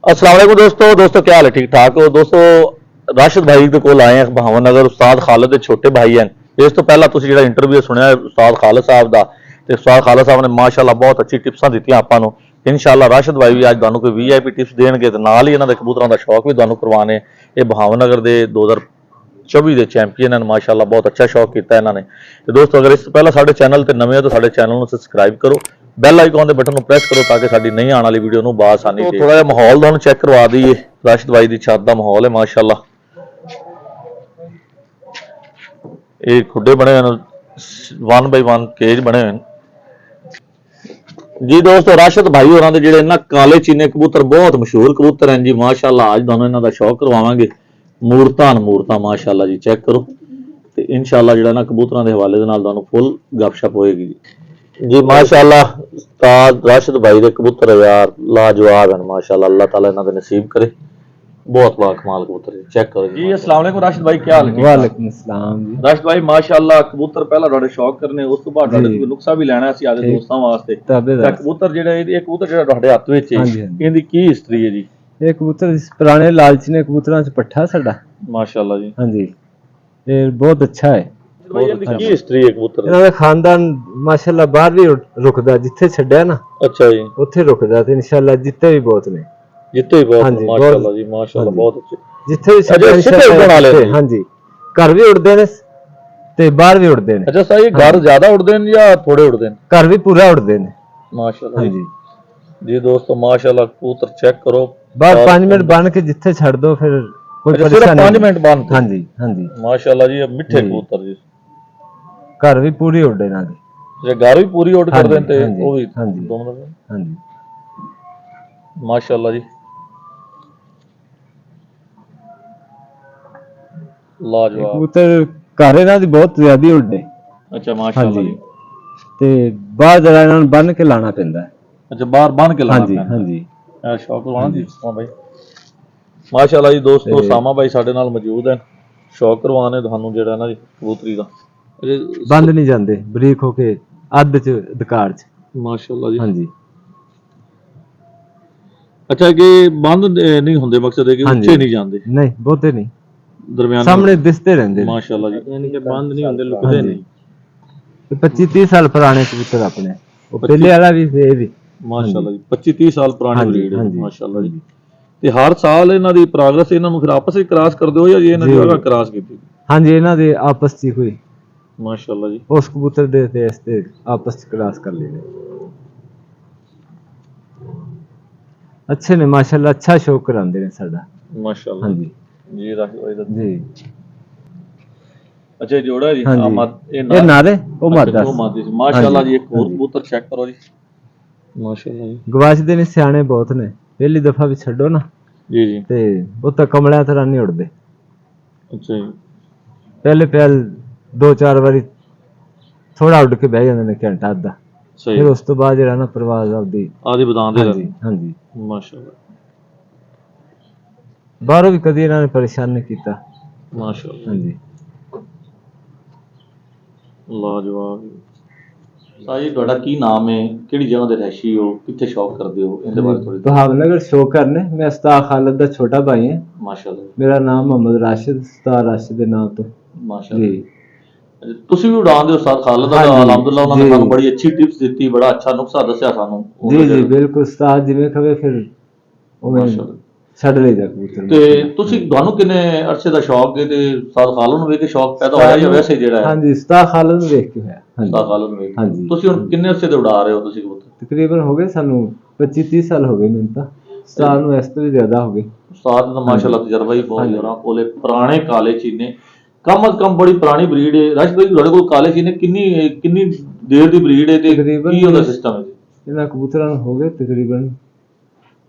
अस्सलाम वालेकुम दोस्तों क्या हाल है? ठीक ठाक हो दोस्तों। राशिद भाई के कोल आए हैं भावन नगर। उस्ताद खालिद के छोटे भाई हैं। इस तो पहला तुसीं जिहड़ा इंटरव्यू सुनिया उस्ताद खालिद साहब का, तो उस्ताद खालिद साहब ने माशाअल्लाह बहुत अच्छी टिप्सां दित्तियां आपां नूं। इंशाअल्लाह राशिद भाई भी अज तुहानूं कोई वीआईपी टिप्स देणगे ते नाल ही इन्हां दे कबूतरां दा शौक भी तुहानूं करवाने। ये भावन नगर दे 2024 ਦੇ ਚੈਂਪੀਅਨ ਹਨ ਮਾਸ਼ਾਅੱਲਾ। ਬਹੁਤ ਅੱਛਾ ਸ਼ੌਕ ਕੀਤਾ ਇਹਨਾਂ ਨੇ। ਤੇ ਦੋਸਤੋ ਅਗਰ ਇਸ ਤੋਂ ਪਹਿਲਾਂ ਸਾਡੇ ਚੈਨਲ ਤੇ ਨਵੇਂ ਹੋ ਤਾਂ ਸਾਡੇ ਚੈਨਲ ਨੂੰ ਸਬਸਕ੍ਰਾਈਬ ਕਰੋ, ਬੈਲ ਆਈਕਨ ਦੇ ਬਟਨ ਨੂੰ ਪ੍ਰੈਸ ਕਰੋ ਤਾਂ ਕਿ ਸਾਡੀ ਨਈ ਆਉਣ ਵਾਲੀ ਵੀਡੀਓ ਨੂੰ ਬਾਸਾਨੀ ਤੇ ਥੋੜਾ ਜਿਹਾ ਮਾਹੌਲ ਤੁਹਾਨੂੰ ਚੈੱਕ ਕਰਵਾ ਦਈਏ। ਰਾਸ਼ਿਦ ਭਾਈ ਦੀ ਛੱਤ ਦਾ ਮਾਹੌਲ ਹੈ ਮਾਸ਼ਾਅੱਲਾ। ਇਹ ਖੁੱਡੇ ਬਣੇ ਹੋਏ ਨੇ 1 ਬਾਈ 1 ਕੇਜ ਬਣੇ ਹੋਏ ਨੇ ਜੀ। ਦੋਸਤੋ ਰਾਸ਼ਿਦ ਭਾਈ ਹੋਰਾਂ ਦੇ ਜਿਹੜੇ ਨਾ ਕਾਲੇ ਚੀਨੇ ਕਬੂਤਰ ਬਹੁਤ ਮਸ਼ਹੂਰ ਕਬੂਤਰ ਹਨ ਜੀ ਮਾਸ਼ਾਅੱਲਾ। ਅੱਜ ਤੁਹਾਨੂੰ ਇਹਨਾਂ ਦਾ ਸ਼ੌਕ ਕਰਵਾਵਾਂਗੇ। ਮੂਰਤਾਂ ਮਾਸ਼ਾਅੱਲਾ ਜੀ, ਚੈੱਕ ਕਰੋ ਤੇ ਇਨਸ਼ਾਅੱਲਾ ਜਿਹੜਾ ਨਾ ਕਬੂਤਰਾਂ ਦੇ ਹਵਾਲੇ ਦੇ ਨਾਲ ਤੁਹਾਨੂੰ ਫੁੱਲ ਗੱਪਸ਼ਪ ਹੋਏਗੀ ਜੀ ਮਾਸ਼ਾਅੱਲਾ। ਉਸਤਾਦ ਰਾਸ਼ਿਦ ਭਾਈ ਦੇ ਕਬੂਤਰ ਯਾਰ ਲਾਜਵਾਬ ਹਨ ਮਾਸ਼ਾਅੱਲਾ। अल्लाह ताला ਇਹਨਾਂ ਦੇ नसीब करे। बहुत बड़ा कमाल कबूतर है, चेक करो जी। अस्सलाम वालेकुम राशिद भाई, क्या हाल है? वालेकुम अस्सलाम जी। राशिद भाई माशाअल्लाह कबूतर पहला ਤੁਹਾਡੇ ਸ਼ੌਕ ਕਰਨੇ, ਉਸ ਤੋਂ ਬਾਅਦ ਤੁਹਾਡੇ ਕੋਲ ਨੁਕਸਾ ਵੀ ਲੈਣਾ ਸੀ ਆਦੇ ਦੋਸਤਾਂ ਵਾਸਤੇ। ਤਾਂ ਕਬੂਤਰ ਜਿਹੜਾ ਇਹ ਕਬੂਤਰ ਜਿਹੜਾ ਤੁਹਾਡੇ ਹੱਥ ਵਿੱਚ ਹੈ ਇਹਦੀ ਕੀ ਹਿਸਟਰੀ ਹੈ ਜੀ? ਇਹ ਕਬੂਤਰ ਪੁਰਾਣੇ ਲਾਲਚੀ ਨੇ ਕਬੂਤਰਾਂ ਚ ਪੱਠਾ ਸਾਡਾ ਮਾਸ਼ਾਅੱਲਾ ਜੀ। ਹਾਂਜੀ, ਇਹ ਬਹੁਤ ਅੱਛਾ ਹੈ। ਇਹਦੀ ਕੀ ਹਿਸਟਰੀ ਹੈ ਕਬੂਤਰ ਦੀ? ਇਹਨਾਂ ਦਾ ਖਾਨਦਾਨ ਮਾਸ਼ਾਅੱਲਾ ਬਾਹਰ ਵੀ ਰੁਕਦਾ, ਜਿੱਥੇ ਛੱਡਿਆ ਨਾ ਅੱਛਾ ਜੀ ਉੱਥੇ ਰੁਕਦਾ ਤੇ ਇਨਸ਼ਾਅੱਲਾ ਜਿੱਤੇ ਵੀ ਬਹੁਤ ਨੇ। ਜਿੱਤੇ ਵੀ ਬਹੁਤ ਮਾਸ਼ਾਅੱਲਾ ਜੀ ਮਾਸ਼ਾਅੱਲਾ ਬਹੁਤ ਅੱਛੇ। ਜਿੱਥੇ ਵੀ ਛੱਡਿਆ ਹਾਂਜੀ ਘਰ ਵੀ ਉੜਦੇ ਨੇ ਤੇ ਬਾਹਰ ਵੀ ਉੜਦੇ ਨੇ। ਅੱਛਾ ਸਹੀ, ਘਰ ਜ਼ਿਆਦਾ ਉੜਦੇ ਨੇ ਜਾਂ ਥੋੜੇ ਉੜਦੇ ਨੇ? ਘਰ ਵੀ ਪੂਰਾ ਉੜਦੇ ਨੇ ਮਾਸ਼ਾਅੱਲਾ ਜੀ। ਜੀ ਦੋਸਤੋ ਮਾਸ਼ਾਅੱਲਾ ਕਬੂਤਰ ਚੈੱਕ ਕਰੋ। ਬਾਹਰ 5 ਮਿੰਟ ਬਣ ਕੇ ਜਿੱਥੇ ਛੱਡ ਦੋ ਫਿਰ ਕੋਈ ਪਰੇਸ਼ਾਨੀ 5 ਮਿੰਟ ਬੰਦ। ਹਾਂਜੀ ਹਾਂਜੀ ਮਾਸ਼ਾਅੱਲਾ ਜੀ। ਇਹ ਮਿੱਠੇ ਕਬੂਤਰ ਜੀ, ਘਰ ਵੀ ਪੂਰੀ ਉੱਡੇ ਨਾਲ ਜੇ ਘਰ ਵੀ ਪੂਰੀ ਉੱਡ ਕਰਦੇ ਨੇ ਤੇ ਉਹ ਵੀ ਹਾਂਜੀ ਦੋਨੋਂ ਹਾਂਜੀ ਮਾਸ਼ਾਅੱਲਾ ਜੀ ਲਾਜਵਾਬ। ਕਬੂਤਰ ਘਰ ਇਹਨਾਂ ਦੀ ਬਹੁਤ ਜ਼ਿਆਦਾ ਉੱਡੇ। ਅੱਛਾ ਮਾਸ਼ਾਅੱਲਾ ਜੀ। ਤੇ ਬਾਹਰ ਜਰਾ ਇਹਨਾਂ ਨੂੰ ਬੰਨ ਕੇ ਲਾਣਾ ਪੈਂਦਾ ਹੈ। ਅੱਛਾ ਬਾਹਰ ਬੰਨ ਕੇ ਲਾਣਾ ਪੈਂਦਾ। ਹਾਂਜੀ ਇਹ ਸ਼ੌਕ ਕਰਵਾਉਣਾ ਜੀ ਹਾਂ ਭਾਈ ਮਾਸ਼ਾਅੱਲਾ ਜੀ। ਦੋਸਤੋ ਸਾਮਾ ਭਾਈ ਸਾਡੇ ਨਾਲ ਮੌਜੂਦ ਹਨ, ਸ਼ੌਕ ਕਰਵਾਉਣੇ ਤੁਹਾਨੂੰ ਜਿਹੜਾ ਨਾ ਜੀ ਕਬੂਤਰੀ ਦਾ। ਬੰਦ ਨਹੀਂ ਜਾਂਦੇ, ਬਰੀਕ ਹੋ ਕੇ ਅੱਧ ਚ ਦਕਾਰ ਚ ਮਾਸ਼ਾਅੱਲਾ ਜੀ। ਹਾਂਜੀ ਅੱਛਾ ਕਿ ਬੰਦ ਨਹੀਂ ਹੁੰਦੇ, ਮਕਸਦ ਹੈ ਕਿ ਉੱਚੇ ਨਹੀਂ ਜਾਂਦੇ? ਨਹੀਂ ਬਹੁਤੇ ਨਹੀਂ, ਦਰਮਿਆਨ ਸਾਹਮਣੇ ਦਿਸਦੇ ਰਹਿੰਦੇ ਮਾਸ਼ਾਅੱਲਾ ਜੀ। ਯਾਨੀ ਕਿ ਬੰਦ ਨਹੀਂ ਹੁੰਦੇ, ਲੁਕਦੇ ਨਹੀਂ। 25-30 ਸਾਲ ਪੁਰਾਣੇ ਕਬੂਤਰ ਆਪਣੇ, ਉਹ ਪਹਿਲੇ ਵਾਲਾ ਵੀ ਇਹ ਵੀ ਮਾਸ਼ਾਅੱਲਾ ਜੀ। 25-30 ਸਾਲ ਪੁਰਾਣੀ ਬਰੀਡ ਹੈ ਮਾਸ਼ਾਅੱਲਾ ਜੀ। ਤੇ ਹਰ ਸਾਲ ਇਹਨਾਂ ਦੀ ਪ੍ਰੋਗਰੈਸ ਇਹਨਾਂ ਨੂੰ ਫਿਰ ਆਪਸ ਵਿੱਚ ਕ੍ਰਾਸ ਕਰਦੇ ਹੋ ਜਾਂ ਜੀ ਇਹਨਾਂ ਦੀ ਜਗ੍ਹਾ ਕ੍ਰਾਸ ਕੀਤੀ? ਹਾਂਜੀ ਇਹਨਾਂ ਦੇ ਆਪਸ ਚ ਕੋਈ ਮਾਸ਼ਾਅੱਲਾ ਜੀ। ਉਸ ਕਬੂਤਰ ਦੇ ਤੇ ਇਸ ਤੇ ਆਪਸ ਚ ਕ੍ਰਾਸ ਕਰ ਲਈਦੇ। ਅੱਛੇ ਨੇ ਮਾਸ਼ਾਅੱਲਾ, ਅੱਛਾ ਸ਼ੌਕ ਕਰਾਉਂਦੇ ਨੇ ਸਾਡਾ ਮਾਸ਼ਾਅੱਲਾ। ਹਾਂਜੀ ਜੀ ਰਾਸ਼ਿਦ ਜੀ। ਅੱਛਾ ਜੋੜਾ ਜੀ ਇਹ ਨਾਰੇ ਉਹ ਮਾਦਾ ਮਾਸ਼ਾਅੱਲਾ ਜੀ। ਇੱਕ ਹੋਰ ਕਬੂਤਰ ਚੈੱਕ ਕਰੋ ਜੀ ਮਾਸ਼ਾਅੱਲਾ ਜੀ। ਗਵਾਚਦੇ ਨੇ, ਸਿਆਣੇ ਬਹੁਤ ਨੇ। ਪਹਿਲੀ ਦਫਾ ਵੀ ਛੱਡੋ ਨਾ ਜੀ ਜੀ ਤੇ ਉਹ ਤਾਂ ਕਮਲਿਆਂ ਤਰ੍ਹਾਂ ਨਹੀਂ ਉੜਦੇ। ਅੱਛਾ ਜੀ। ਪਹਿਲ 2-4 ਵਾਰੀ ਥੋੜਾ ਉੱਡ ਕੇ ਬਹਿ ਜਾਂਦੇ ਨੇ ਘੰਟਾ ਅੱਧਾ, ਫਿਰ ਉਸ ਤੋਂ ਬਾਅਦ ਜਿਹੜਾ ਨਾ ਪ੍ਰਵਾਜ਼ ਆਦੀ ਵਧਾਉਂਦੇ ਰਹਿੰਦੇ। ਹਾਂਜੀ ਮਾਸ਼ਾਅੱਲਾ। ਬਾਹਰੋਂ ਵੀ ਕਦੀ ਇਹਨਾਂ ਨੇ ਪਰੇਸ਼ਾਨ ਨਹੀਂ ਕੀਤਾ ਮਾਸ਼ਾਅੱਲਾ। ਹਾਂਜੀ ਲਾਜਵਾਬ। ਸਾਜੀ ਤੁਹਾਡਾ ਕੀ ਨਾਮ ਹੈ, ਕਿਹੜੀ ਜਗ੍ਹਾ ਦੇ ਰਹਿਸ਼ੀ ਹੋ, ਕਿੱਥੇ ਸ਼ੌਕ ਕਰਦੇ ਹੋ, ਇਹਦੇ ਬਾਰੇ ਥੋੜੀ? ਭਾਵਨਗਰ ਸ਼ੌਕ ਕਰਨੇ। ਮੈਂ ਉਸਤਾਦ ਖਾਲਿਦ ਦਾ ਛੋਟਾ ਭਾਈ ਹਾਂ ਮਾਸ਼ਾਅੱਲਾ। ਮੇਰਾ ਨਾਮ ਮੁਹੰਮਦ ਰਾਸ਼ਿਦ, ਉਸਤਾਦ ਰਾਸ਼ਿਦ ਦੇ ਨਾਮ ਤੋਂ ਮਾਸ਼ਾਅੱਲਾ ਜੀ। ਤੁਸੀਂ ਵੀ ਉਡਾਉਂਦੇ ਹੋ ਉਸਤਾਦ ਖਾਲਿਦ ਦਾ? ਅਲਹਮਦੁਲਿਲਾ ਉਹਨਾਂ ਨੇ ਸਾਨੂੰ ਬੜੀ ਅੱਛੀ ਟਿਪਸ ਦਿੱਤੀ, ਬੜਾ ਅੱਛਾ ਨੁਕਸਾ ਦੱਸਿਆ ਸਾਨੂੰ। ਜੀ ਜੀ ਬਿਲਕੁਲ, ਉਸਤਾਦ ਜਿਵੇਂ ਕਹੇ ਫਿਰ ਉਵੇਂ ਛੱਡ ਲਈਦਾ ਕਬੂਤਰ। ਤੇ ਤੁਹਾਨੂੰ ਕਿੰਨੇ ਅਰਸੇ ਦਾ ਸ਼ੌਕ ਹੈ ਤੇ ਉਸਤਾਦ ਖਾਲਿਦ ਨੂੰ ਵੇਖ ਕੇ ਸ਼ੌਕ ਪੈਦਾ ਹੋਇਆ ਜਾਂ ਵੈਸੇ ਜਿਹੜਾ ਹੈ? ਹਾਂਜੀ ਉਸਤਾਦ ਖਾਲਿਦ ਨੂੰ ਵੇਖ ਕੇ ਹੋਇਆ। ਉਸਤਾਦ ਖਾਲਿਦ ਨੂੰ ਵੇਖ। ਹਾਂਜੀ। ਤੁਸੀਂ ਹੁਣ ਕਿੰਨੇ ਅਰਸੇ ਦੇ ਉਡਾ ਰਹੇ ਹੋ ਤੁਸੀਂ ਕਬੂਤਰ? ਤਕਰੀਬਨ ਹੋ ਗਏ ਸਾਨੂੰ 25-30 ਸਾਲ ਹੋ ਗਏ ਮੈਨੂੰ ਤਾਂ। ਉਸਤਾਦ ਨੂੰ ਇਸ ਤੋਂ ਵੀ ਜ਼ਿਆਦਾ ਹੋ ਗਏ। ਉਸਤਾਦ ਦਾ ਮਾਸ਼ਾਅੱਲਾ ਤਜਰਬਾ ਹੀ ਬਹੁਤ ਜ਼ਿਆਦਾ। ਕੋਲੇ ਪੁਰਾਣੇ ਕਾਲੇ ਚੀਨੇ ਕਮ ਅਜ਼ ਕਮ ਬੜੀ ਪੁਰਾਣੀ ਬਰੀਡ ਹੈ। ਰਾਸ਼ਿਦ ਭਾਈ ਤੁਹਾਡੇ ਕੋਲ ਕਾਲੇ ਚੀਨੇ ਕਿੰਨੀ ਦੇਰ ਦੀ ਬਰੀਡ ਹੈ ਤੇ ਕੀ ਉਹਦਾ ਸਿਸਟਮ ਹੈ? ਇਹਨਾਂ ਕਬੂਤਰਾਂ ਨੂੰ ਹੋ ਗਏ ਤਕਰੀਬਨ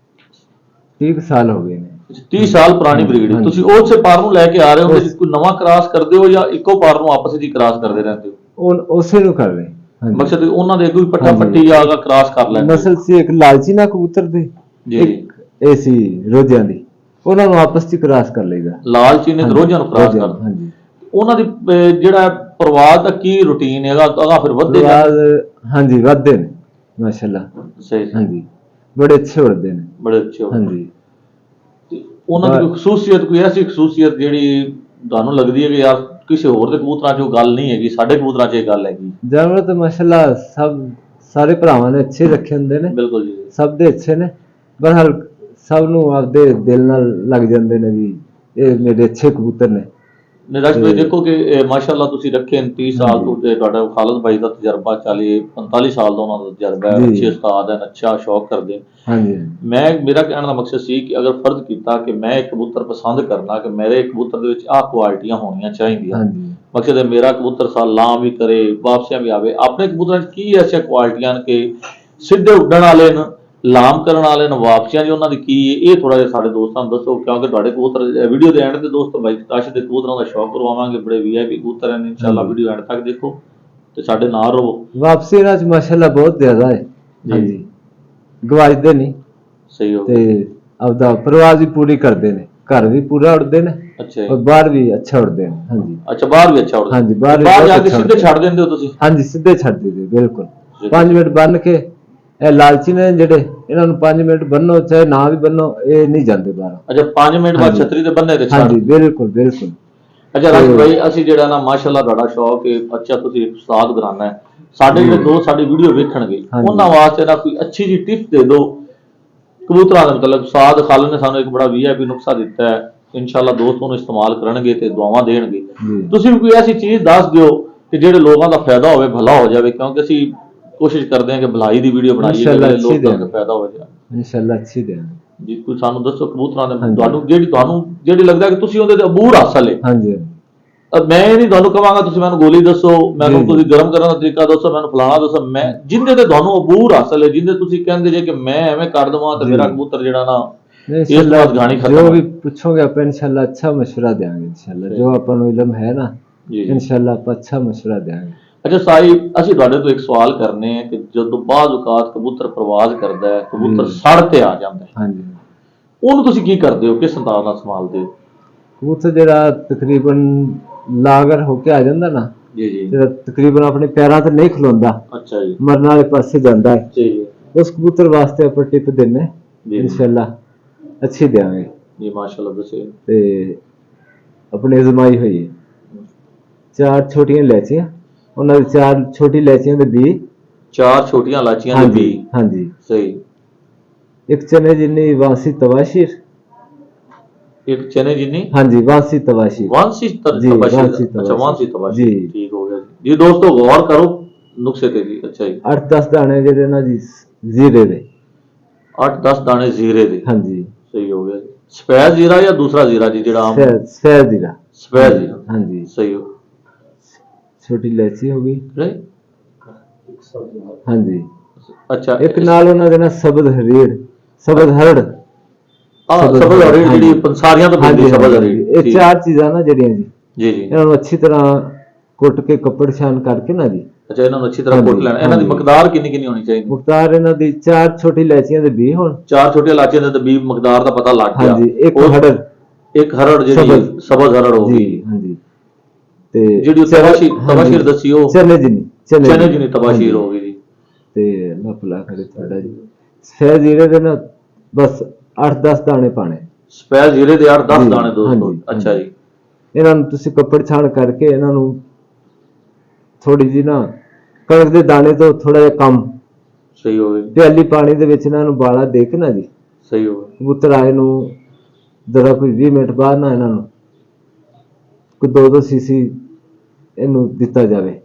30 ਸਾਲ ਹੋ ਗਏ ਨੇ। 30 ਸਾਲ ਪੁਰਾਣੀ ਬਰੀਡ ਹੈ। ਤੁਸੀਂ ਉਸੇ ਪਾਰ ਨੂੰ ਲੈ ਕੇ ਆ ਰਹੇ ਹੋ, ਕੋਈ ਨਵਾਂ ਕ੍ਰਾਸ ਕਰਦੇ ਹੋ ਜਾਂ ਇੱਕੋ ਪਾਰ ਨੂੰ ਆਪਸ ਵਿੱਚ ਹੀ ਕ੍ਰਾਸ ਕਰਦੇ ਰਹਿੰਦੇ ਹੋ? ਉਹ ਉਸੇ ਨੂੰ ਕਰ ਰਹੇ। ਮਕਸਦ ਉਹਨਾਂ ਦੇ ਕੋਈ ਪੱਠਾ ਪੱਟੀ ਜਾਂ ਕ੍ਰਾਸ ਕਰ ਲੈਂਦੇ? ਨਸਲ ਸੀ ਇੱਕ ਲਾਲਚੀ ਨਾ ਕਬੂਤਰ ਦੀ, ਇੱਕ ਇਹ ਸੀ ਰੋਜ਼ਿਆਂ ਦੀ, ਉਹਨਾਂ ਨੂੰ ਆਪਸ ਵਿੱਚ ਕ੍ਰਾਸ ਕਰ ਲਈਦਾ। ਲਾਲਚੀ ਨੇ ਰੋਜ਼ਿਆਂ ਨੂੰ ਕ੍ਰਾਸ ਕਰ। ਹਾਂਜੀ। ਉਹਨਾਂ ਦੀ ਜਿਹੜਾ ਪ੍ਰਵਾਸ ਦਾ ਕੀ ਰੂਟੀਨ ਹੈਗਾ? ਅਗਾ ਫਿਰ ਵੱਧਦੇ ਹਾਂਜੀ ਵੱਧਦੇ ਨੇ ਮਾਸ਼ਾਅੱਲਾ। ਸਹੀ। ਹਾਂਜੀ ਬੜੇ ਅੱਛੇ ਉੜਦੇ ਨੇ। ਬੜੇ ਅੱਛੇ। ਹਾਂਜੀ ਤੇ ਉਹਨਾਂ ਦੀ ਕੋਈ ਖਸੂਸੀਅਤ, ਕੋਈ ਐਸੀ ਖਸੂਸੀਅਤ ਜਿਹੜੀ ਤੁਹਾਨੂੰ ਲੱਗਦੀ ਹੈ ਕਿ ਯਾਰ ਕਿਸੇ ਹੋਰ ਦੇ ਕਬੂਤਰਾਂ 'ਚ ਉਹ ਗੱਲ ਨਹੀਂ ਹੈਗੀ, ਸਾਡੇ ਕਬੂਤਰਾਂ 'ਚ ਇਹ ਗੱਲ ਹੈਗੀ? ਜਾਨਵਰ ਤਾਂ ਮਾਸ਼ਾਅੱਲਾ ਸਭ ਸਾਰੇ ਭਰਾਵਾਂ ਨੇ ਅੱਛੇ ਰੱਖੇ ਹੁੰਦੇ ਨੇ, ਬਿਲਕੁਲ ਜੀ, ਸਭ ਦੇ ਅੱਛੇ ਨੇ, ਬਹਰਹਾਲ ਸਭ ਨੂੰ ਆਪਦੇ ਦਿਲ ਨਾਲ ਲੱਗ ਜਾਂਦੇ ਨੇ ਵੀ ਇਹ ਮੇਰੇ ਅੱਛੇ ਕਬੂਤਰ ਨੇ। ਨਿਰਾਸ਼ ਭਾਈ ਦੇਖੋ ਕਿ ਮਾਸ਼ਾਅੱਲਾ ਤੁਸੀਂ ਰੱਖੇ 30 ਸਾਲ ਤੋਂ, ਤੇ ਤੁਹਾਡਾ ਖਾਲਦ ਭਾਈ ਦਾ ਤਜਰਬਾ 40-45 ਸਾਲ ਦਾ ਉਹਨਾਂ ਦਾ ਤਜਰਬਾ ਹੈ, ਅੱਛੇ ਉਸਤਾਦ ਹਨ, ਅੱਛਾ ਸ਼ੌਕ ਕਰਦੇ ਹਨ। ਹਾਂਜੀ, ਮੇਰਾ ਕਹਿਣ ਦਾ ਮਕਸਦ ਸੀ ਕਿ ਅਗਰ ਫਰਜ਼ ਕੀਤਾ ਕਿ ਮੈਂ ਇੱਕ ਕਬੂਤਰ ਪਸੰਦ ਕਰਨਾ ਕਿ ਮੇਰੇ ਕਬੂਤਰ ਦੇ ਵਿੱਚ ਆਹ ਕੁਆਲਿਟੀਆਂ ਹੋਣੀਆਂ ਚਾਹੀਦੀਆਂ, ਮਕਸਦ ਹੈ ਮੇਰਾ ਕਬੂਤਰ ਸਾਲਾਂ ਵੀ ਕਰੇ, ਵਾਪਸੀਆਂ ਵੀ ਆਵੇ, ਆਪਣੇ ਕਬੂਤਰਾਂ 'ਚ ਕੀ ਐਸੀਆਂ ਕੁਆਲਿਟੀਆਂ ਨੇ ਕਿ ਸਿੱਧੇ ਉੱਡਣ ਵਾਲੇ ਨੇ, ਲਾਮ ਕਰਨ ਵਾਲੇ ਨੇ, ਵਾਪਸੀਆਂ ਜੀ ਉਹਨਾਂ ਦੀ ਕੀ ਹੈ, ਇਹ ਥੋੜਾ ਜਿਹਾ ਸਾਡੇ ਦੋਸਤਾਂ ਨੂੰ ਦੱਸੋ, ਕਿਉਂਕਿ ਤੁਹਾਡੇ ਕਬੂਤਰ ਵੀਡੀਓ ਦੇ ਐਂਡ ਤੇ ਦੋਸਤੋ ਬਾਈ ਕਾਸ਼ ਦੇ ਕਬੂਤਰਾਂ ਦਾ ਸ਼ੌਕ ਕਰਵਾਵਾਂਗੇ, ਬੜੇ VIP ਕਬੂਤਰ ਹਨ, ਇਨਸ਼ਾਅੱਲਾ ਵੀਡੀਓ ਐਂਡ ਤੱਕ ਦੇਖੋ ਤੇ ਸਾਡੇ ਨਾਲ ਰਹੋ। ਵਾਪਸੀ ਇਹਨਾਂ 'ਚ ਮਾਸ਼ਾਅੱਲਾ ਬਹੁਤ ਜ਼ਿਆਦਾ ਹੈ, ਹਾਂਜੀ, ਗਵਾਜਦੇ ਨਹੀਂ, ਸਹੀ ਹੋ ਤੇ ਆਪਦਾ ਪ੍ਰਵਾਜ਼ ਵੀ ਪੂਰੀ ਕਰਦੇ ਨੇ, ਘਰ ਵੀ ਪੂਰਾ ਉੜਦੇ ਨੇ, ਅੱਛਾ, ਔਰ ਬਾਹਰ ਵੀ ਅੱਛਾ ਉੜਦੇ ਨੇ। ਹਾਂਜੀ, ਅੱਛਾ, ਬਾਹਰ ਵੀ ਅੱਛਾ ਉੜਦੇ? ਹਾਂਜੀ, ਬਾਹਰ ਜਾ ਕੇ ਸਿੱਧੇ ਛੱਡ ਦਿੰਦੇ ਹੋ ਤੁਸੀਂ? ਹਾਂਜੀ, ਸਿੱਧੇ ਛੱਡ ਦਿੰਦੇ, ਬਿਲਕੁਲ 5 ਮਿੰਟ ਬੰਨ ਕੇ। ਇਹ ਲਾਲਚੀ ਨੇ ਜਿਹੜੇ, ਇਹਨਾਂ ਨੂੰ 5 ਮਿੰਟ ਬੰਨੋ ਚਾਹੇ ਨਾ ਵੀ ਬੰਨੋ, ਇਹ ਨਹੀਂ ਜਾਂਦੇ ਬਾਹਰ। ਅੱਛਾ, 5 ਮਿੰਟ ਬਾਅਦ ਛਤਰੀ ਤੇ ਬੰਨੇ ਤੇ ਛੱਡ? ਹਾਂਜੀ, ਬਿਲਕੁਲ ਬਿਲਕੁਲ। ਅੱਛਾ ਰਾਜ ਭਾਈ, ਅਸੀਂ ਜਿਹੜਾ ਨਾ ਮਾਸ਼ਾਅੱਲਾ ਤੁਹਾਡਾ ਸ਼ੌਕ ਹੈ, ਅੱਛਾ ਤੁਸੀਂ ਉਸਤਾਦ ਘਰਾਨਾ ਹੈ, ਸਾਡੇ ਜਿਹੜੇ ਦੋਸਤ ਸਾਡੀ ਵੀਡੀਓ ਵੇਖਣਗੇ ਉਹਨਾਂ ਵਾਸਤੇ ਨਾ ਕੋਈ ਅੱਛੀ ਜੀ ਟਿਪ ਦੇ ਦਿਓ ਕਬੂਤਰਾਂ ਦੇ ਮਤਲਬ। ਉਸਤਾਦ ਖਾਲਿਦ ਨੇ ਸਾਨੂੰ ਇੱਕ ਬੜਾ VIP ਨੁਕਸਾ ਦਿੱਤਾ ਹੈ, ਇਨਸ਼ਾਅੱਲਾ ਦੋਸਤ ਉਹਨੂੰ ਇਸਤੇਮਾਲ ਕਰਨਗੇ ਤੇ ਦੁਆਵਾਂ ਦੇਣਗੇ। ਤੁਸੀਂ ਵੀ ਕੋਈ ਐਸੀ ਚੀਜ਼ ਦੱਸ ਦਿਓ ਕਿ ਜਿਹੜੇ ਲੋਕਾਂ ਦਾ ਫਾਇਦਾ ਹੋਵੇ, ਭਲਾ ਹੋ ਜਾਵੇ, ਕਿਉਂਕਿ ਅਸੀਂ ਕੋਸ਼ਿਸ਼ ਕਰਦੇ ਹਾਂ ਕਿ ਭਲਾਈ ਦੀ ਵੀਡੀਓ ਬਣਾਈਏ, ਲੋਕਾਂ ਦਾ ਫਾਇਦਾ ਹੋ ਜਾਵੇ। ਇਨਸ਼ਾਅੱਲਾ ਅੱਛੀ ਦੇ ਜੀ, ਕੋਈ ਸਾਨੂੰ ਦੱਸੋ ਕਬੂਤਰਾਂ ਦੇ ਤੁਹਾਨੂੰ ਜਿਹੜੀ ਲੱਗਦਾ ਕਿ ਤੁਸੀਂ ਉਹਦੇ ਤੇ ਅਬੂਰ ਹਾਸਲ ਹੈ। ਹਾਂਜੀ, ਮੈਂ ਨਹੀਂ ਤੁਹਾਨੂੰ ਕਹਾਂਗਾ ਤੁਸੀਂ ਮੈਨੂੰ ਗੋਲੀ ਦੱਸੋ, ਮੈਨੂੰ ਤੁਸੀਂ ਗਰਮ ਕਰਨ ਦਾ ਤਰੀਕਾ ਦੱਸੋ, ਮੈਨੂੰ ਫਲਾਣਾ ਦੱਸੋ, ਮੈਂ ਜਿੰਦੇ ਤੇ ਤੁਹਾਨੂੰ ਅਬੂਰ ਹਾਸਲ ਹੈ, ਜਿੰਦੇ ਤੁਸੀਂ ਕਹਿੰਦੇ ਜੇ ਕਿ ਮੈਂ ਐਵੇਂ ਕਰ ਦਵਾਂ ਤੇ ਮੇਰਾ ਕਬੂਤਰ ਜਿਹੜਾ ਨਾ ਇਸ ਤੋਂ ਬਾਅਦ ਗਾਣੀ ਖਤਮ। ਜੋ ਵੀ ਪੁੱਛੋਗੇ ਆਪਾਂ ਇਨਸ਼ਾਅੱਲਾ ਅੱਛਾ ਮਸ਼ਵਰਾ ਦੇਵਾਂਗੇ, ਇਨਸ਼ਾਅੱਲਾ ਜੋ ਆਪਾਂ ਨੂੰ ਇਲਮ ਹੈ ਨਾ, ਇਨਸ਼ਾਅੱਲਾ ਆਪਾਂ ਅੱਛਾ ਮਸ਼ਵਰਾ ਦੇਵਾਂਗੇ। ਅੱਛਾ ਸਾਹਿਬ, ਅਸੀਂ ਤੁਹਾਡੇ ਤੋਂ ਇੱਕ ਸਵਾਲ ਕਰਨੇ ਹੈ ਕਿ ਜਦੋਂ ਬਾਅਦ ਔਕਾਤ ਕਬੂਤਰ ਪ੍ਰਵਾਜ਼ ਕਰਦਾ ਹੈ, ਕਬੂਤਰ ਸੜ ਤੇ ਆ ਜਾਂਦਾ ਹੈ, ਹਾਂਜੀ, ਉਹਨੂੰ ਤੁਸੀਂ ਕੀ ਕਰਦੇ ਹੋ, ਕਿਸ ਅੰਦਾਜ਼ ਨਾਲ ਸੰਭਾਲਦੇ ਹੋ? ਕਬੂਤਰ ਜਿਹੜਾ ਤਕਰੀਬਨ ਲਾਗਰ ਹੋ ਕੇ ਆ ਜਾਂਦਾ ਨਾ, ਜਿਹੜਾ ਤਕਰੀਬਨ ਆਪਣੇ ਪੈਰਾਂ ਤੇ ਨਹੀਂ ਖਲੋਂਦਾ, ਅੱਛਾ ਜੀ, ਮਰਨ ਵਾਲੇ ਪਾਸੇ ਜਾਂਦਾ ਹੈ, ਜੀ, ਉਸ ਕਬੂਤਰ ਵਾਸਤੇ ਆਪਾਂ ਟਿਪ ਦਿੰਨੇ ਇਨਸ਼ਾਅੱਲਾ ਅੱਛੀ ਦੇਵਾਂਗੇ ਜੀ। ਮਾਸ਼ਾਅੱਲਾ ਦੱਸੇ ਤੇ ਆਪਣੇ ਅਜ਼ਮਾਈ ਹੋਈ 4 ਛੋਟੀਆਂ ਇਲਾਇਚੀਆਂ, ਉਹਨਾਂ ਦੀ 4 ਛੋਟੀ ਇਲਾਇਚੀਆਂ ਦੇ ਬੀ, 4 ਛੋਟੀਆਂ ਇਲਾਇਚੀਆਂ ਦੇ ਬੀ, ਹਾਂਜੀ, ਸਹੀ। ਇੱਕ ਚਨੇ ਜਿੰਨੀ ਵਾਂਸੀ ਤਵਾਸ਼ੀਰ, ਇੱਕ ਚਨੇ ਜਿੰਨੀ, ਹਾਂਜੀ, ਵਾਂਸੀ ਤਵਾਸ਼ੀਰ, ਅੱਛਾ ਵਾਂਸੀ ਤਵਾਸ਼ੀਰ, ਜੀ, ਠੀਕ ਹੋ ਗਿਆ ਜੀ। ਦੋਸਤੋ ਗੌਰ ਕਰੋ ਨੁਕਸੇ ਤੇ ਜੀ। ਅੱਛਾ ਜੀ, 8-10 ਦਾਣੇ ਜਿਹੜੇ ਨਾ ਜੀ ਜ਼ੀਰੇ ਦੇ, 8-10 ਦਾਣੇ ਜ਼ੀਰੇ ਦੇ, ਹਾਂਜੀ, ਸਹੀ ਹੋ ਗਿਆ ਜੀ। ਸਫੈਦ ਜ਼ੀਰਾ ਜਾਂ ਦੂਸਰਾ ਜ਼ੀਰਾ ਜੀ ਜਿਹੜਾ ਆਮ? ਸਫੈਦ ਜ਼ੀਰਾ, ਸਫੈਦ ਜ਼ੀਰਾ, ਹਾਂਜੀ, ਸਹੀ ਹੋ। ਛੋਟੀ ਇਲਾਇਚੀ ਹੋ ਗਈ, ਹਾਂਜੀ, ਅੱਛਾ, ਇੱਕ ਨਾਲ ਉਹਨਾਂ ਦੇ ਨਾਲ ਸਬਜ਼ ਹਰੀੜ, ਸਬਜ਼ ਹਰੜ, ਸਬਜ਼ ਹਰੀੜ ਜਿਹੜੀ ਪੰਸਾਰੀਆਂ ਤੋਂ ਮਿਲਦੀ ਸਬਜ਼ ਹਰੀੜ, ਇਹ 4 ਚੀਜ਼ਾਂ ਨਾ ਜਿਹੜੀਆਂ ਜੀ, ਜੀ, ਇਹਨਾਂ ਨੂੰ ਅੱਛੀ ਤਰ੍ਹਾਂ ਕੁੱਟ ਕੇ ਕੱਪੜ ਛਾਨ ਕਰਕੇ ਨਾ ਜੀ, ਅੱਛਾ, ਇਹਨਾਂ ਨੂੰ ਅੱਛੀ ਤਰ੍ਹਾਂ ਕੁੱਟ ਲੈਣਾ। ਇਹਨਾਂ ਦੀ ਮਕਦਾਰ ਕਿੰਨੀ ਹੋਣੀ ਚਾਹੀਦੀ? ਮਕਦਾਰ ਇਹਨਾਂ ਦੀ 4 ਛੋਟੀ ਇਲਾਇਚੀਆਂ ਦੇ ਬੀ ਹੋਣ, 4 ਛੋਟੀਆਂ ਇਲਾਇਚੀਆਂ ਦੇ ਬੀ ਮਕਦਾਰ ਦਾ ਪਤਾ ਲੱਗ ਗਿਆ। ਹਾਂਜੀ, ਇੱਕ ਹਰੜ ਜਿਹੜੀ ਸਬਜ਼ ਹਰੜ ਹੋ ਗਈ, ਹਾਂਜੀ, ਤੇ ਜਿਹੜੀ ਤਬਾਸ਼ੀਰ ਦੱਸੀ ਉਹ ਚਨੇ ਜਿੰਨੀ ਤਬਾਸ਼ੀਰ ਹੋ ਗਈ ਜੀ, ਤੇ ਅੱਲਾਹ ਭਲਾ ਕਰੇ ਤੁਹਾਡਾ ਜੀ। ਸਫੈਦ ਜ਼ੀਰੇ ਦੇ ਨਾ ਬਸ 8-10 ਦਾਣੇ ਪਾਣੇ, ਸਫੈਦ ਜ਼ੀਰੇ ਦੇ 8-10 ਦਾਣੇ ਦੋਸਤੋ। ਅੱਛਾ ਜੀ, ਇਹਨਾਂ ਨੂੰ ਤੁਸੀਂ ਕੱਪੜ ਛਾਣ ਕਰਕੇ ਇਹਨਾਂ ਨੂੰ ਥੋੜੀ ਜੀ ਨਾ ਕਣਕ ਦੇ ਦਾਣੇ ਤੋਂ ਥੋੜਾ ਜਿਹਾ ਕਮ, ਸਹੀ ਹੋ ਗਿਆ, ਪਿਆਲੀ ਪਾਣੀ ਦੇ ਵਿੱਚ ਇਹਨਾਂ ਨੂੰ ਬਾਲਾ ਦੇ ਕੇ ਨਾ ਜੀ, ਸਹੀ ਹੋ ਗਿਆ, ਕਬੂਤਰ ਆਏ ਨੂੰ ਜਰਾ ਕੋਈ 20 ਮਿੰਟ ਬਾਅਦ ਨਾ ਇਹਨਾਂ ਨੂੰ ਕੋਈ 2-2 ਸੀਸੀ ਇਹਨੂੰ ਦਿੱਤਾ ਜਾਵੇ।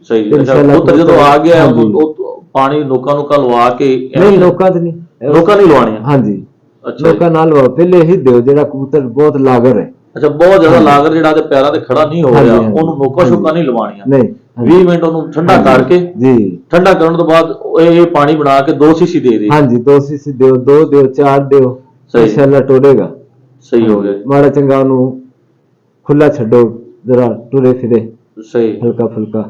ਸਹੀ, ਕਬੂਤਰ ਜਦੋਂ ਆ ਗਿਆ ਉਹ ਪਾਣੀ ਲੋਕਾਂ ਨੂੰ ਲਵਾ ਕੇ? ਨਹੀਂ, ਲੋਕਾਂ ਨਹੀਂ ਲਵਾਉਣੀ, ਹਾਂਜੀ, ਲੋਕਾਂ ਨਾਲ ਲਵਾਓ, ਪਹਿਲੇ ਹੀ ਦਿਓ ਜਿਹੜਾ ਕਬੂਤਰ ਬਹੁਤ ਲਾਗਰ ਹੈ। ਅੱਛਾ, ਬਹੁਤ ਜ਼ਿਆਦਾ ਲਾਗਰ ਜਿਹੜਾ ਤੇ ਪੈਰਾਂ ਤੇ ਖੜਾ ਨਹੀਂ ਹੋ ਰਿਹਾ, ਉਹਨੂੰ ਨੋਕਾ ਸ਼ੋਕਾ ਨਹੀਂ ਲਵਾਉਣੀਆਂ, ਨਹੀਂ, 20 ਮਿੰਟ ਉਹਨੂੰ ਠੰਡਾ ਕਰਕੇ, ਜੀ, ਠੰਡਾ ਕਰਨ ਤੋਂ ਬਾਅਦ ਇਹ ਪਾਣੀ ਬਣਾ ਕੇ 2 ਸੀਸੀ ਦੇ ਦੇ, ਹਾਂਜੀ, 2 ਸੀਸੀ ਦਿਓ, 2 ਦਿਓ, 4 ਦਿਓ, ਇਨਸ਼ਾਅੱਲਾ ਟੋੜੇਗਾ। ਸਹੀ ਹੋ ਗਿਆ, ਮਾੜਾ ਚੰਗਾ ਉਹਨੂੰ ਖੁੱਲਾ ਛੱਡੋ, ਜਰਾ ਟੁਰੇ ਫਿਰੇ, ਸਹੀ, ਹਲਕਾ ਫੁਲਕਾ।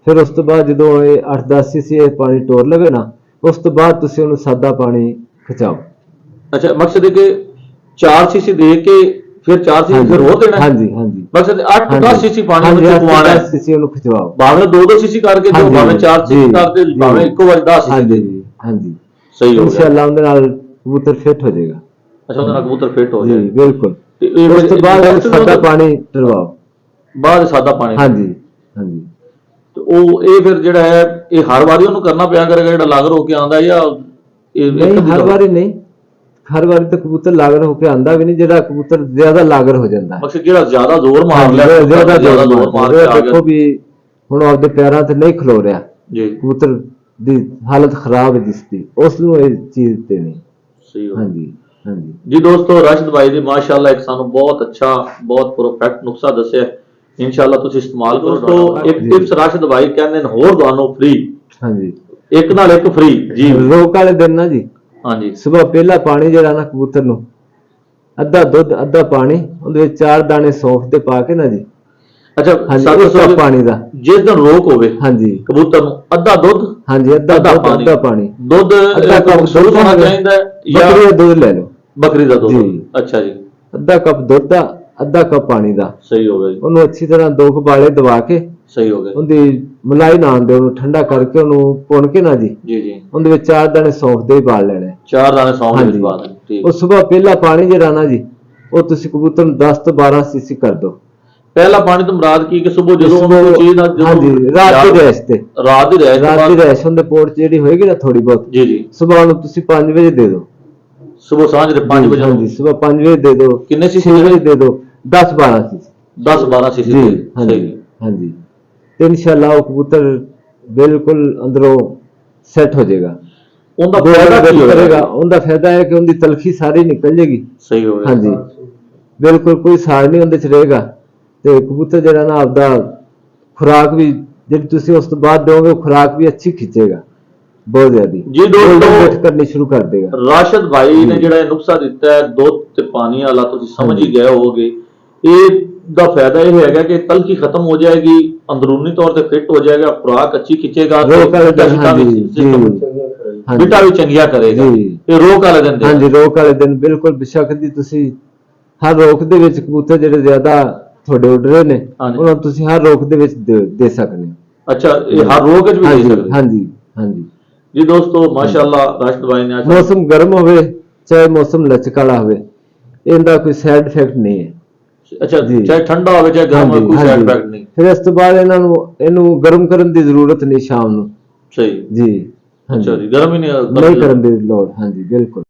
ਫਿਰ ਉਸ ਤੋਂ ਬਾਅਦ ਜਦੋਂ ਇਹ 8-10 ਸੀਸੀ ਇਹ ਪਾਣੀ ਟੋਰ ਲਵੇ ਨਾ, ਉਸ ਤੋਂ ਬਾਅਦ ਤੁਸੀਂ ਉਹਨੂੰ ਸਾਦਾ ਪਾਣੀ ਖਿਚਾਓ। ਅੱਛਾ, ਮਕਸਦ ਹੈ ਕਿ 4 ਸੀਸੀ ਦੇ ਕੇ ਫਿਰ 4 ਸੀਸੀ ਫਿਰ ਹੋਰ ਦੇਣਾ? ਹਾਂਜੀ, ਮਕਸਦ 8-10 ਸੀਸੀ ਪਾਣੀ ਵਿੱਚ ਪਵਾਉਣਾ ਹੈ, 10 ਸੀਸੀ ਉਹਨੂੰ ਖਿਚਵਾਓ, ਭਾਵੇਂ 2-2 ਸੀਸੀ ਕਰਕੇ ਦਿਓ, ਭਾਵੇਂ 4 ਸੀਸੀ ਕਰਕੇ, ਭਾਵੇਂ ਇੱਕੋ ਵਾਰ 10 ਸੀਸੀ ਦੇ ਦਿਓ, ਹਾਂਜੀ, ਸਹੀ ਹੋ ਗਿਆ, ਇਨਸ਼ਾਅੱਲਾ ਉਹਦੇ ਨਾਲ ਕਬੂਤਰ ਫਿੱਟ ਹੋ ਜਾਏਗਾ। ਅੱਛਾ ਉਹਦੇ ਨਾਲ ਕਬੂਤਰ ਫਿੱਟ ਹੋ ਜੀ ਜਾਏ। ਬਿਲਕੁਲ। ਤੇ ਇਹ ਉਸ ਤੋਂ ਬਾਅਦ ਫਿਰ ਸਾਦਾ ਪਾਣੀ ਟਰਵਾਓ। ਬਾਅਦ ਸਾਦਾ ਪਾਣੀ। ਹਾਂਜੀ ਹਾਂਜੀ। ਤੇ ਉਹ ਇਹ ਫਿਰ ਜਿਹੜਾ ਹੈ ਇਹ ਹਰ ਵਾਰੀ ਉਹਨੂੰ ਕਰਨਾ ਪਿਆ ਕਰੇਗਾ ਜਿਹੜਾ ਲਾਗਰ ਹੋ ਕੇ ਆਉਂਦਾ, ਜਾਂ ਇਹ ਨਹੀਂ ਇੱਕ ਅੱਧੀ ਹਰ ਦਫਾ? ਵਾਰੀ ਨਹੀਂ, ਹਰ ਵਾਰੀ ਤਾਂ ਕਬੂਤਰ ਲਾਗਰ ਹੋ ਕੇ ਆਂਦਾ ਵੀ ਨਹੀਂ, ਜਿਹੜਾ ਕਬੂਤਰ ਜ਼ਿਆਦਾ ਲਾਗਰ ਹੋ ਜਾਂਦਾ ਹੈ। ਮਕਸਦ ਜਿਹੜਾ ਜ਼ਿਆਦਾ ਜ਼ੋਰ ਮਾਰ ਹਾਂਜੀ, ਲਿਆ, ਜ਼ਿਆਦਾ ਜ਼ੋਰ ਮਾਰ ਕੇ ਆ ਦੇਖੋ ਗਿਆ ਵੀ ਹੁਣ ਆਪਦੇ ਪੈਰਾਂ ਤੇ ਨਹੀਂ ਖਲੋ ਰਿਹਾ, ਜੀ। ਕਬੂਤਰ ਦੀ ਹਾਲਤ ਖਰਾਬ ਹੈ ਜਿਸਦੀ, ਉਸ ਨੂੰ ਇਹ ਚੀਜ਼ ਤੇ ਨਹੀਂ। ਸਹੀ ਹੋ। ਹਾਂਜੀ ਹਾਂਜੀ ਜੀ ਦੋਸਤੋ, ਰਾਸ਼ਿਦ ਭਾਈ ਦੀ ਮਾਸ਼ਾਅੱਲਾ ਇੱਕ ਸਾਨੂੰ ਬਹੁਤ ਅੱਛਾ, ਬਹੁਤ ਪਰਫੈਕਟ ਨੁਕਸਾ ਦੱਸਿਆ, ਇਨਸ਼ਾਅੱਲਾ ਤੁਸੀਂ ਇਸਤੇਮਾਲ ਕਰੋ। ਦੋਸਤੋ ਇੱਕ ਟਿਪਸ ਰਾਸ਼ਿਦ ਭਾਈ ਕਹਿੰਦੇ ਨੇ ਹੋਰ ਤੁਹਾਨੂੰ ਫ੍ਰੀ, ਹਾਂਜੀ, ਇੱਕ ਨਾਲ ਇੱਕ ਫ੍ਰੀ ਜੀ। ਰੋਕ ਵਾਲੇ ਦਿਨ ਨਾ ਜੀ, ਹਾਂਜੀ ਸਵੇਰ ਪਹਿਲਾ ਪਾਣੀ ਜਿਹੜਾ ਨਾ ਕਬੂਤਰ ਨੂੰ ਅੱਧਾ ਦੁੱਧ ਅੱਧਾ ਪਾਣੀ, ਉਹਦੇ ਵਿੱਚ 4 ਦਾਣੇ ਸੌਂਫ ਦੇ ਪਾ ਕੇ ਨਾ ਜੀ, ਅੱਛਾ ਹਾਂਜੀ, ਸੱਤ ਇੱਕ ਸੌ ਕੱਪ ਪਾਣੀ ਦਾ, ਜਿਸ ਦਿਨ ਰੋਕ ਹੋਵੇ ਹਾਂਜੀ ਕਬੂਤਰ ਨੂੰ ਅੱਧਾ ਦੁੱਧ, ਹਾਂਜੀ, ਅੱਧਾ ਦੁੱਧ ਅੱਧਾ ਪਾਣੀ, ਦੁੱਧ ਅੱਧਾ ਕੱਪ ਸ਼ੁਰੂ ਹੋਣਾ ਦੁੱਧ ਚਾਹੀਦਾ ਹੈ ਜਾਂ ਬੱਕਰੀ ਦਾ ਦੁੱਧ ਲੈ ਲਓ, ਬੱਕਰੀ ਦਾ ਦੁੱਧ? ਜੀ। ਅੱਛਾ ਜੀ, ਅੱਧਾ ਕੱਪ ਦੁੱਧ ਦਾ ਅੱਧਾ ਕੱਪ ਪਾਣੀ ਦਾ, ਸਹੀ ਹੋ ਗਿਆ ਜੀ, ਉਹਨੂੰ ਅੱਛੀ ਤਰ੍ਹਾਂ 2 ਉਬਾਲੇ ਦਵਾ ਕੇ, ਸਹੀ ਹੋ ਗਿਆ ਉਹਦੀ ਮਲਾਈ ਨਾ ਆਉਂਦੇ ਉਹਨੂੰ ਠੰਡਾ ਕਰਕੇ ਉਹਨੂੰ ਪੁਣ ਕੇ ਨਾ ਜੀ, ਜੀ ਜੀ। ਉਹਦੇ ਵਿੱਚ 4 ਦਾਣੇ ਸੌਂਫ ਦੇ ਉਬਾਲ ਲੈਣੇ। 4 ਦਾਣੇ ਸੌਂਫ ਦੇ ਵਿੱਚ ਹਾਂਜੀ। ਪਾ ਦੇਣੇ, ਠੀਕ। ਉਹ ਸਵੇਰ ਪਹਿਲਾ ਪਾਣੀ ਜਿਹੜਾ ਨਾ ਜੀ, ਉਹ ਤੁਸੀਂ ਕਬੂਤਰ ਨੂੰ 10 ਤੋਂ 12 ਸੀਸੀ ਕਰ ਦਿਓ। ਪਹਿਲਾ ਪਾਣੀ ਤੋਂ ਮੁਰਾਦ ਕੀ ਕਿ ਸਵੇਰ ਜਦੋਂ ਉਹਨੂੰ ਕੋਈ ਚੀਜ਼ ਨਾਲ ਹਾਂਜੀ, ਰਾਤ ਦੀ ਰੈਸ਼ ਤੇ, ਰਾਤ ਦੀ ਰਹਿ ਰਾਤ ਦੀ ਰੈਸ਼ ਹੁੰਦੇ ਪੋਟ ਜਿਹੜੀ ਹੋਏਗੀ ਨਾ ਥੋੜੀ ਬਹੁਤ, ਜੀ ਜੀ, ਸਵੇਰ ਨੂੰ ਤੁਸੀਂ 5 ਵਜੇ ਦੇ ਦਿਓ। ਸਵੇਰ ਸਾਂਝ ਦੇ 5 ਵਜੇ? ਹਾਂਜੀ, ਸਵੇਰ 5 ਵਜੇ ਦੇ ਦਿਓ। ਕਿੰਨੇ ਸੀਸੀ 6 ਵਜੇ ਦੇ ਦਿਓ, 10 12 ਸੀਸੀ। 10 12 ਸੀਸੀ ਜੀ ਸਹੀ। ਹਾਂਜੀ ਹਾਂਜੀ, ਤੇ ਇਨਸ਼ਾਅੱਲਾ ਉਹ ਕਬੂਤਰ ਬਿਲਕੁਲ ਅੰਦਰੋਂ ਸੈੱਟ ਹੋ ਜਾਏਗਾ। ਉਹਦਾ ਫਾਇਦਾ ਕੀ ਹੋਏਗਾ? ਉਹਦਾ ਫਾਇਦਾ ਹੈ ਕਿ ਉਹਦੀ ਤਲਖੀ ਸਾਰੀ ਨਿਕਲ ਜਾਏਗੀ। ਸਹੀ ਹੋ ਗਿਆ। ਹਾਂਜੀ, ਬਿਲਕੁਲ ਕੋਈ ਸਾੜ ਨਹੀਂ ਉਹਦੇ ਚ ਰਹੇਗਾ, ਤੇ ਕਬੂਤਰ ਜਿਹੜਾ ਨਾ ਆਪਦਾ ਖੁਰਾਕ ਵੀ ਜਿਹੜੀ ਤੁਸੀਂ ਉਸ ਤੋਂ ਬਾਅਦ ਦਿਓਗੇ, ਉਹ ਖੁਰਾਕ ਵੀ ਅੱਛੀ ਖਿੱਚੇਗਾ, ਬਹੁਤ ਜ਼ਿਆਦੀ ਜੀ ਦੋਸਤੋ, ਵੇਟ ਕਰਨੀ ਸ਼ੁਰੂ ਕਰ ਦੇਗਾ। ਰਾਸ਼ਿਦ ਭਾਈ ਨੇ ਜਿਹੜਾ ਇਹ ਨੁਕਸਾ ਦਿੱਤਾ ਹੈ ਦੁੱਧ ਤੇ ਪਾਣੀ ਵਾਲਾ, ਤੁਸੀਂ ਸਮਝ ਹੀ ਗਏ ਹੋਵੋਗੇ। ਇਹ ਦਾ ਫਾਇਦਾ ਇਹ ਹੈਗਾ ਕਿ ਤਲਖੀ ਖਤਮ ਹੋ ਜਾਏਗੀ, ਅੰਦਰੂਨੀ ਤੌਰ ਤੇ ਫਿੱਟ ਹੋ ਜਾਏਗਾ, ਖੁਰਾਕ ਅੱਛੀ ਖਿੱਚੇਗਾ, ਰੋਕ ਵਾਲੇ ਦਿਨ, ਬਿਟਾ ਵੀ ਚੰਗੀਆ ਕਰੇਗਾ। ਇਹ ਰੋਕ ਵਾਲੇ ਦਿਨ ਹਾਂਜੀ, ਰੋਕ ਵਾਲੇ ਦਿਨ ਬਿਲਕੁਲ ਬੇਸ਼ੱਕ ਦੀ ਤੁਸੀਂ ਹਰ ਰੋਕ ਦੇ ਵਿੱਚ ਕਬੂਤਰ ਜਿਹੜੇ ਜ਼ਿਆਦਾ ਤੁਹਾਡੇ ਉੱਡਰੇ ਨੇ, ਉਹਨਾਂ ਨੂੰ ਤੁਸੀਂ ਹਰ ਰੋਕ ਦੇ ਵਿੱਚ ਦੇ ਸਕਦੇ ਹੋ। ਅੱਛਾ, ਇਹ ਹਰ ਰੋਕ ਵਿੱਚ ਵੀ ਦੇ ਸਕਦੇ? ਹਾਂਜੀ ਹਾਂਜੀ ਜੀ ਦੋਸਤੋ, ਮਾਸ਼ਾਅੱਲਾ ਰਾਸ਼ਿਦ ਭਾਈ ਨੇ ਮੌਸਮ ਗਰਮ ਹੋਵੇ ਚਾਹੇ ਮੌਸਮ ਲਚਕ ਵਾਲਾ ਹੋਵੇ, ਇਹਦਾ ਕੋਈ ਸਾਈਡ ਇਫੈਕਟ ਨਹੀਂ ਹੈ। ਅੱਛਾ, ਚਾਹੇ ਠੰਡਾ ਹੋਵੇ ਚਾਹੇ ਗਰਮ ਹੋਵੇ, ਕੋਈ ਸਾਈਡ ਇਫੈਕਟ ਨਹੀਂ। ਫਿਰ ਇਸ ਤੋਂ ਬਾਅਦ ਇਹਨੂੰ ਗਰਮ ਕਰਨ ਦੀ ਜ਼ਰੂਰਤ ਨਹੀਂ ਸ਼ਾਮ ਨੂੰ। ਸਹੀ ਜੀ। ਅੱਛਾ ਜੀ, ਗਰਮ ਹੀ ਨਹੀਂ ਕਰਨ ਦੀ ਲੋੜ। ਹਾਂਜੀ ਬਿਲਕੁਲ।